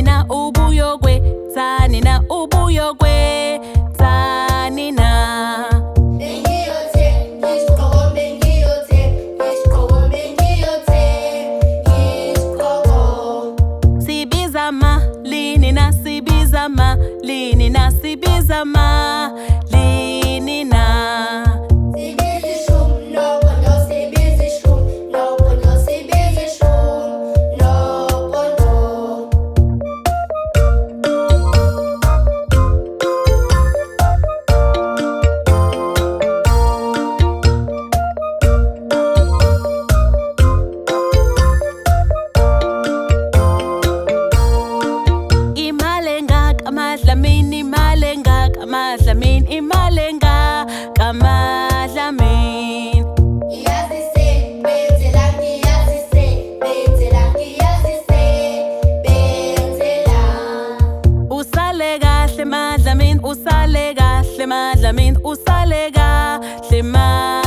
na ubuyokwenzani na ubuyokwenzani na Bengiyotheng, isgqoko, bengiyotheng, isgqoko, bengiyotheng, isgqoko. Sibiza malini na sibiza malini na sibiza malini na Sibiza ishumi, nopondo, sibiza ishumi, nopondo, sibiza ishumi, nopondo. imali engaka Madlamini, imali engaka Madlamini, imali engaka Madlamini. Ngiyazi sebenzela, ngiyazi sebenzela, ngiyazi sebenzela. Usale kahle Madlamini, usale kahle Madlamini, usale kahle Madlamini.